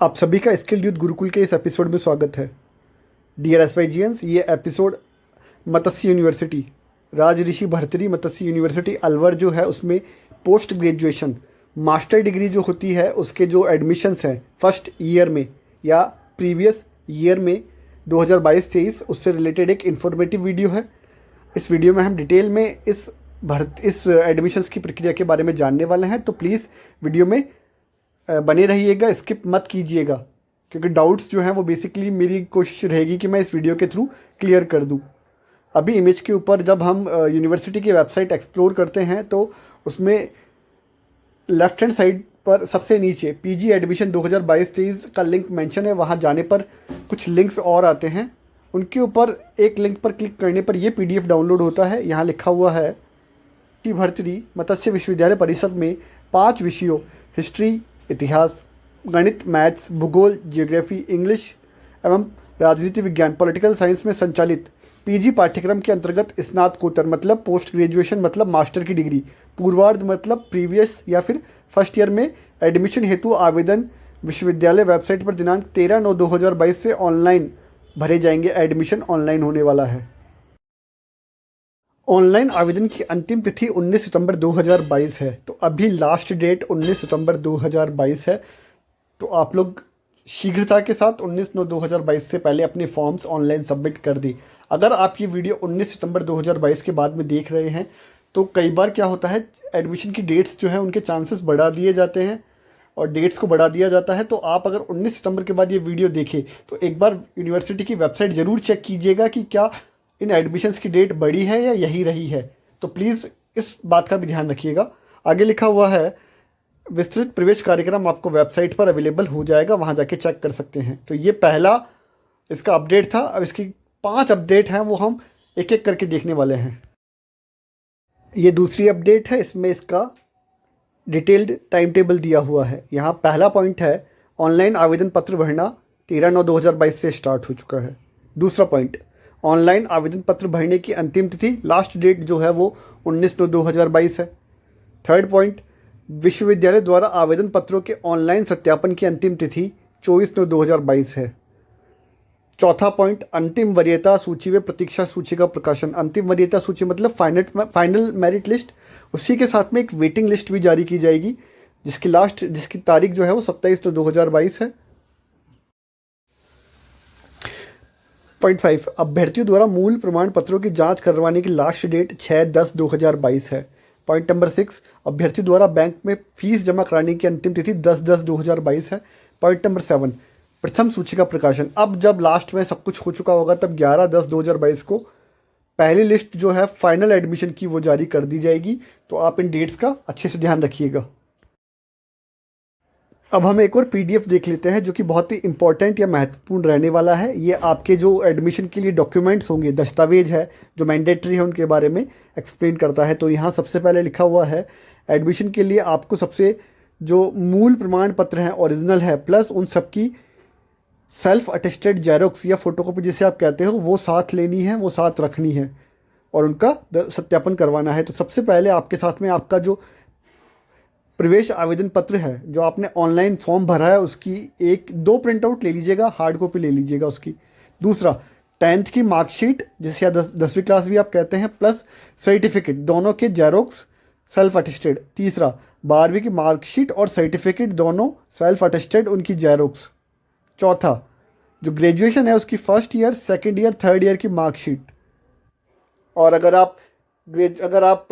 आप सभी का स्किल यूथ गुरुकुल के इस एपिसोड में स्वागत है। डियर एसवाईजियंस, ये एपिसोड मत्स्य यूनिवर्सिटी, राज ऋषि भर्तृहरि मत्स्य यूनिवर्सिटी अलवर जो है उसमें पोस्ट ग्रेजुएशन मास्टर डिग्री जो होती है उसके जो एडमिशन्स हैं फर्स्ट ईयर में या प्रीवियस ईयर में 2022-23 उससे रिलेटेड एक इन्फॉर्मेटिव वीडियो है। इस वीडियो में हम डिटेल में इस एडमिशन्स की प्रक्रिया के बारे में जानने वाले हैं, तो प्लीज़ वीडियो में बने रहिएगा, स्किप मत कीजिएगा, क्योंकि डाउट्स जो हैं वो बेसिकली मेरी कोशिश रहेगी कि मैं इस वीडियो के थ्रू क्लियर कर दूं। अभी इमेज के ऊपर जब हम यूनिवर्सिटी की वेबसाइट एक्सप्लोर करते हैं तो उसमें लेफ्ट हैंड साइड पर सबसे नीचे पीजी एडमिशन 2022-23 का लिंक मेंशन है। वहाँ जाने पर कुछ लिंक्स और आते हैं, उनके ऊपर एक लिंक पर क्लिक करने पर ये पीडीएफ डाउनलोड होता है। यहाँ लिखा हुआ है कि भर्तृहरि मत्स्य विश्वविद्यालय परिषद में 5 विषयों हिस्ट्री, इतिहास, गणित, मैथ्स, भूगोल, जियोग्राफी, इंग्लिश एवं राजनीति विज्ञान पॉलिटिकल साइंस में संचालित पीजी पाठ्यक्रम के अंतर्गत स्नातकोत्तर मतलब पोस्ट ग्रेजुएशन मतलब मास्टर की डिग्री, पूर्वार्ध मतलब प्रीवियस या फिर फर्स्ट ईयर में एडमिशन हेतु आवेदन विश्वविद्यालय वेबसाइट पर दिनांक 13/9/2022 से ऑनलाइन भरे जाएंगे। एडमिशन ऑनलाइन होने वाला है। ऑनलाइन आवेदन की अंतिम तिथि 19 सितंबर 2022 है, तो अभी लास्ट डेट 19 सितंबर 2022 है। तो आप लोग शीघ्रता के साथ 19/9/2022 से पहले अपने फॉर्म्स ऑनलाइन सबमिट कर दें। अगर आप ये वीडियो 19 सितंबर 2022 के बाद में देख रहे हैं तो कई बार क्या होता है, एडमिशन की डेट्स जो है उनके चांसेस बढ़ा दिए जाते हैं और डेट्स को बढ़ा दिया जाता है। तो आप अगर 19 सितंबर के बाद ये वीडियो देखें तो एक बार यूनिवर्सिटी की वेबसाइट ज़रूर चेक कीजिएगा कि क्या इन एडमिशन्स की डेट बढ़ी है या यही रही है। तो प्लीज़ इस बात का भी ध्यान रखिएगा। आगे लिखा हुआ है विस्तृत प्रवेश कार्यक्रम आपको वेबसाइट पर अवेलेबल हो जाएगा, वहाँ जाके चेक कर सकते हैं। तो ये पहला इसका अपडेट था। अब इसकी 5 अपडेट हैं, वो हम एक एक करके देखने वाले हैं। ये दूसरी अपडेट है, इसमें इसका डिटेल्ड टाइम टेबल दिया हुआ है। यहाँ पहला पॉइंट है ऑनलाइन आवेदन पत्र भरना 13/9/2022 से स्टार्ट हो चुका है। दूसरा पॉइंट, ऑनलाइन आवेदन पत्र भरने की अंतिम तिथि लास्ट डेट जो है वो 19/9/2022 है। थर्ड पॉइंट, विश्वविद्यालय द्वारा आवेदन पत्रों के ऑनलाइन सत्यापन की अंतिम तिथि 24/9/2022 है। चौथा पॉइंट, अंतिम वरीयता सूची व प्रतीक्षा सूची का प्रकाशन। अंतिम वरीयता सूची मतलब फाइनल मेरिट लिस्ट, उसी के साथ में एक वेटिंग लिस्ट भी जारी की जाएगी जिसकी तारीख जो है वो 27/9/2022 है। पॉइंट 5, अभ्यर्थियों द्वारा मूल प्रमाण पत्रों की जांच करवाने की लास्ट डेट 6/10/2022 है। पॉइंट नंबर 6, अभ्यर्थियों द्वारा बैंक में फीस जमा कराने की अंतिम तिथि 10/10/2022 है। पॉइंट नंबर 7, प्रथम सूची का प्रकाशन। अब जब लास्ट में सब कुछ हो चुका होगा तब 11/10/2022 को पहली लिस्ट जो है फाइनल एडमिशन की वो जारी कर दी जाएगी। तो आप इन डेट्स का अच्छे से ध्यान रखिएगा। अब हम एक और पीडीएफ देख लेते हैं जो कि बहुत ही इंपॉर्टेंट या महत्वपूर्ण रहने वाला है। ये आपके जो एडमिशन के लिए डॉक्यूमेंट्स होंगे, दस्तावेज है जो मैंडेटरी है, उनके बारे में एक्सप्लेन करता है। तो यहाँ सबसे पहले लिखा हुआ है एडमिशन के लिए आपको सबसे जो मूल प्रमाण पत्र हैं ओरिजिनल है प्लस उन सबकी सेल्फ अटेस्टेड जेरोक्स या फोटोकॉपी जिसे आप कहते हो वो साथ लेनी है, वो साथ रखनी है और उनका सत्यापन करवाना है। तो सबसे पहले आपके साथ में आपका जो प्रवेश आवेदन पत्र है जो आपने ऑनलाइन फॉर्म भरा है उसकी 1-2 प्रिंट आउट ले लीजिएगा, हार्ड कॉपी ले लीजिएगा उसकी। दूसरा, 10th की मार्कशीट जिसे या 10वीं क्लास भी आप कहते हैं प्लस सर्टिफिकेट दोनों के जेरोक्स सेल्फ अटेस्टेड। तीसरा, 12वीं की मार्कशीट और सर्टिफिकेट दोनों सेल्फ अटेस्टेड उनकी जेरोक्स। चौथा, जो ग्रेजुएशन है उसकी first year, second year, third year की मार्कशीट। और अगर आप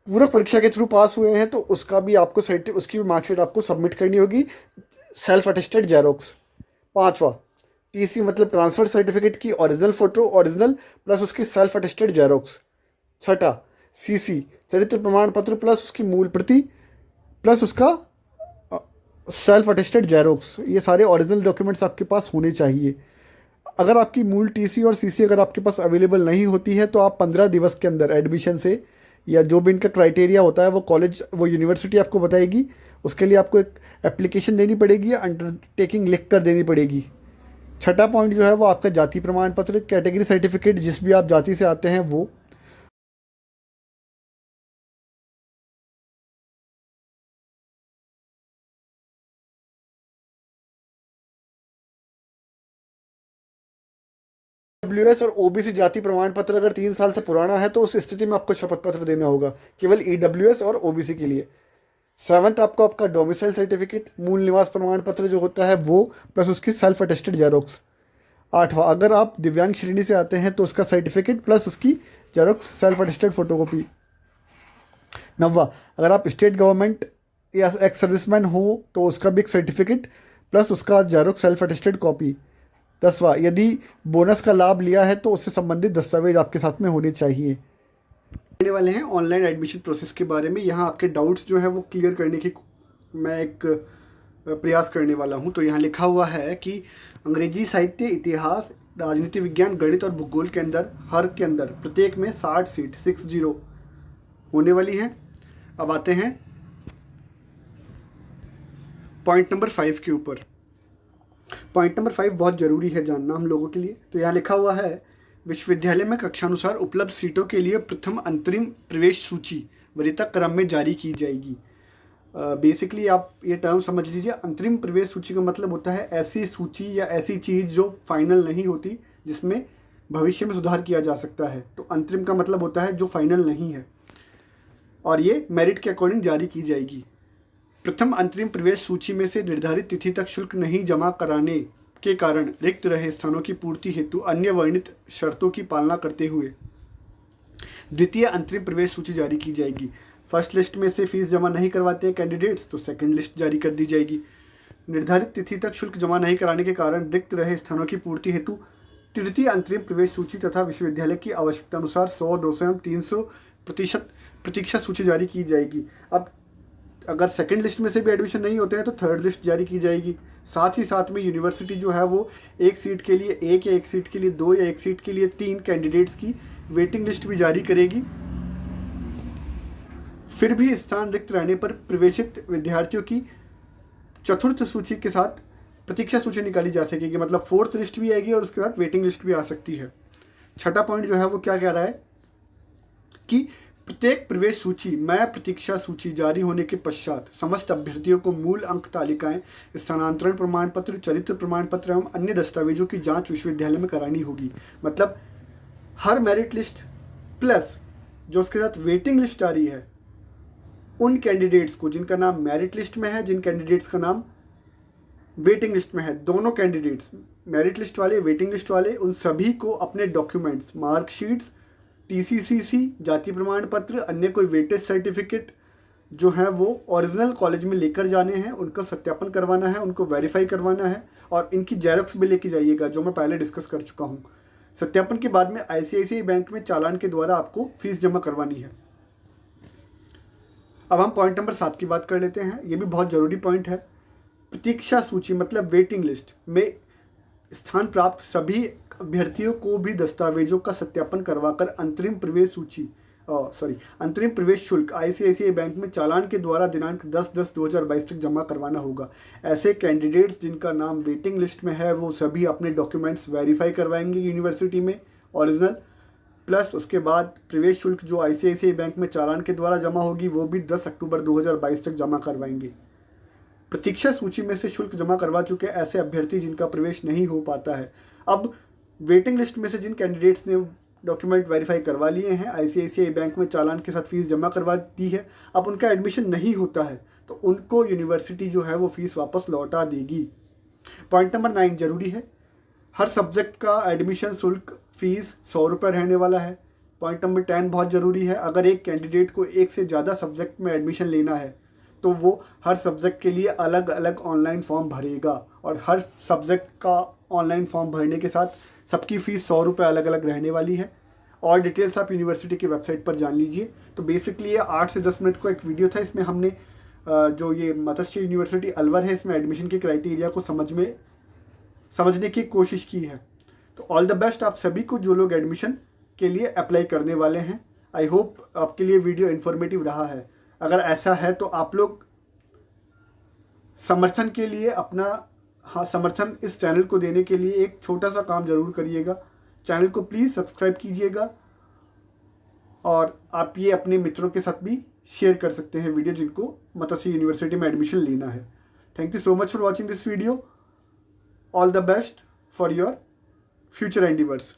पूरक परीक्षा के थ्रू पास हुए हैं तो उसका भी आपको उसकी भी मार्कशीट आपको सबमिट करनी होगी, सेल्फ अटेस्टेड जेरोक्स। पांचवा, टीसी मतलब ट्रांसफर सर्टिफिकेट की ओरिजिनल फोटो ओरिजिनल प्लस उसकी सेल्फ अटेस्टेड जेरोक्स। छठा, सीसी चरित्र प्रमाण पत्र प्लस उसकी मूल प्रति प्लस उसका सेल्फ अटेस्टेड जेरोक्स। ये सारे ओरिजिनल डॉक्यूमेंट्स आपके पास होने चाहिए। अगर आपकी मूल टीसी और सीसी अगर आपके पास अवेलेबल नहीं होती है तो आप 15 दिवस के अंदर एडमिशन से या जो भी इनका क्राइटेरिया होता है वो यूनिवर्सिटी आपको बताएगी। उसके लिए आपको एक एप्लीकेशन देनी पड़ेगी या अंडरटेकिंग लिख कर देनी पड़ेगी। छठा पॉइंट जो है वो आपका जाति प्रमाण पत्र, कैटेगरी सर्टिफिकेट जिस भी आप जाति से आते हैं वो। ईडब्ल्यूएस और ओबीसी जाति प्रमाण पत्र अगर 3 साल से पुराना है तो उस स्थिति में आपको शपथ पत्र देना होगा, केवल ईडब्ल्यूएस और ओबीसी के लिए। 7th आपको आपका डोमिसाइल सर्टिफिकेट, मूल निवास प्रमाण पत्र जो होता है वो, प्लस उसकी सेल्फ अटेस्टेड जेरोक्स। 8वां, अगर आप दिव्यांग श्रेणी से आते हैं तो उसका सर्टिफिकेट प्लस उसकी जेरोक्स सेल्फ अटेस्टेड फोटोकॉपी। 9वां, अगर आप स्टेट गवर्नमेंट या एक्स सर्विसमैन हो तो उसका भी एक सर्टिफिकेट प्लस उसका जेरोक्स सेल्फ अटेस्टेड कॉपी। 10वां, यदि बोनस का लाभ लिया है तो उससे संबंधित दस्तावेज आपके साथ में होने चाहिए। करने वाले हैं ऑनलाइन एडमिशन प्रोसेस के बारे में। यहाँ आपके डाउट्स जो है वो क्लियर करने की मैं एक प्रयास करने वाला हूँ। तो यहाँ लिखा हुआ है कि अंग्रेजी साहित्य, इतिहास, राजनीति विज्ञान, गणित और भूगोल के अंदर हर के अंदर प्रत्येक में 60 सीट 60 होने वाली हैं। अब आते हैं पॉइंट नंबर 5 के ऊपर। पॉइंट नंबर 5 बहुत ज़रूरी है जानना हम लोगों के लिए। तो यहाँ लिखा हुआ है, विश्वविद्यालय में कक्षानुसार उपलब्ध सीटों के लिए प्रथम अंतरिम प्रवेश सूची वरीयता क्रम में जारी की जाएगी। बेसिकली आप ये टर्म समझ लीजिए। अंतरिम प्रवेश सूची का मतलब होता है ऐसी सूची या ऐसी चीज़ जो फाइनल नहीं होती, जिसमें भविष्य में सुधार किया जा सकता है। तो अंतरिम का मतलब होता है जो फाइनल नहीं है, और ये मेरिट के अकॉर्डिंग जारी की जाएगी। प्रथम अंतरिम प्रवेश सूची में से निर्धारित तिथि तक शुल्क नहीं जमा कराने के कारण रिक्त रहे स्थानों की पूर्ति हेतु अन्य वर्णित शर्तों की पालना करते हुए द्वितीय अंतरिम प्रवेश सूची जारी की जाएगी। फर्स्ट लिस्ट में से फीस जमा नहीं करवाते हैं कैंडिडेट्स तो सेकंड लिस्ट जारी कर दी जाएगी। निर्धारित तिथि तक शुल्क जमा नहीं कराने के कारण रिक्त रहे स्थानों की पूर्ति हेतु तृतीय अंतरिम प्रवेश सूची तथा विश्वविद्यालय की आवश्यकता अनुसार 100, 200 एवं 300% प्रतीक्षा सूची जारी की जाएगी। अब अगर सेकंड लिस्ट में से भी एडमिशन नहीं होते हैं तो थर्ड लिस्ट जारी की जाएगी। साथ ही साथ में यूनिवर्सिटी जो है वो एक सीट के लिए 1 या एक सीट के लिए 2 या एक सीट के लिए 3 कैंडिडेट्स की वेटिंग लिस्ट भी जारी करेगी। फिर भी स्थान रिक्त रहने पर प्रवेशित विद्यार्थियों की चतुर्थ सूची के साथ प्रतीक्षा सूची निकाली जा सकेगी। मतलब 4th लिस्ट भी आएगी और उसके साथ वेटिंग लिस्ट भी आ सकती है। 6वां पॉइंट जो है वो क्या कह रहा है कि प्रत्येक प्रवेश सूची में प्रतीक्षा सूची जारी होने के पश्चात समस्त अभ्यर्थियों को मूल अंक तालिकाएं, स्थानांतरण प्रमाण पत्र, चरित्र प्रमाण पत्र एवं अन्य दस्तावेजों की जांच विश्वविद्यालय में करानी होगी। मतलब हर मेरिट लिस्ट प्लस जो उसके साथ वेटिंग लिस्ट जारी है, उन कैंडिडेट्स को जिनका नाम मेरिट लिस्ट में है, जिन कैंडिडेट्स का नाम वेटिंग लिस्ट में है, दोनों कैंडिडेट्स मेरिट लिस्ट वाले, वेटिंग लिस्ट वाले, उन सभी को अपने डॉक्यूमेंट्स, मार्कशीट्स, TCCC, जाति प्रमाण पत्र, अन्य कोई वेटेज सर्टिफिकेट जो है वो ओरिजिनल कॉलेज में लेकर जाने हैं, उनका सत्यापन करवाना है, उनको वेरीफाई करवाना है, और इनकी जेरॉक्स भी लेके जाइएगा जो मैं पहले डिस्कस कर चुका हूँ। सत्यापन के बाद में ICICI बैंक में चालान के द्वारा आपको फीस जमा करवानी है। अब हम पॉइंट नंबर 7 की बात कर लेते हैं। ये भी बहुत ज़रूरी पॉइंट है। प्रतीक्षा सूची मतलब वेटिंग लिस्ट में स्थान प्राप्त सभी अभ्यर्थियों को भी दस्तावेजों का सत्यापन करवाकर अंतरिम प्रवेश शुल्क ICICI बैंक में चालान के द्वारा दिनांक 10/10/2022 तक जमा करवाना होगा। ऐसे कैंडिडेट्स जिनका नाम वेटिंग लिस्ट में है वो सभी अपने डॉक्यूमेंट्स वेरीफाई करवाएंगे यूनिवर्सिटी में ओरिजिनल, प्लस उसके बाद प्रवेश शुल्क जो ICICI बैंक में चालान के द्वारा जमा होगी वो भी 10 अक्टूबर 2022 तक जमा करवाएंगे। प्रतीक्षा सूची में से शुल्क जमा करवा चुके ऐसे अभ्यर्थी जिनका प्रवेश नहीं हो पाता है, अब वेटिंग लिस्ट में से जिन कैंडिडेट्स ने डॉक्यूमेंट वेरीफाई करवा लिए हैं, ICICI बैंक में चालान के साथ फीस जमा करवा दी है, अब उनका एडमिशन नहीं होता है तो उनको यूनिवर्सिटी जो है वो फीस वापस लौटा देगी। पॉइंट नंबर 9 जरूरी है। हर सब्जेक्ट का एडमिशन शुल्क फीस 100 रुपये रहने वाला है। पॉइंट नंबर 10 बहुत ज़रूरी है। अगर एक कैंडिडेट को एक से ज़्यादा सब्जेक्ट में एडमिशन लेना है तो वो हर सब्जेक्ट के लिए अलग अलग ऑनलाइन फॉर्म भरेगा, और हर सब्जेक्ट का ऑनलाइन फॉर्म भरने के साथ सबकी फ़ीस 100 रुपये अलग अलग रहने वाली है। और डिटेल्स आप यूनिवर्सिटी की वेबसाइट पर जान लीजिए। तो बेसिकली ये 8 से 10 मिनट का एक वीडियो था। इसमें हमने जो ये मत्स्य यूनिवर्सिटी अलवर है इसमें एडमिशन के क्राइटेरिया को समझने की कोशिश की है। तो ऑल द बेस्ट आप सभी को जो लोग एडमिशन के लिए अप्लाई करने वाले हैं। आई होप आपके लिए वीडियो इन्फॉर्मेटिव रहा है। अगर ऐसा है तो आप लोग समर्थन के लिए अपना समर्थन इस चैनल को देने के लिए एक छोटा सा काम ज़रूर करिएगा। चैनल को प्लीज़ सब्सक्राइब कीजिएगा, और आप ये अपने मित्रों के साथ भी शेयर कर सकते हैं वीडियो जिनको मत्स्य यूनिवर्सिटी में एडमिशन लेना है। Thank you so much for watching this video. All the best for your future endeavours.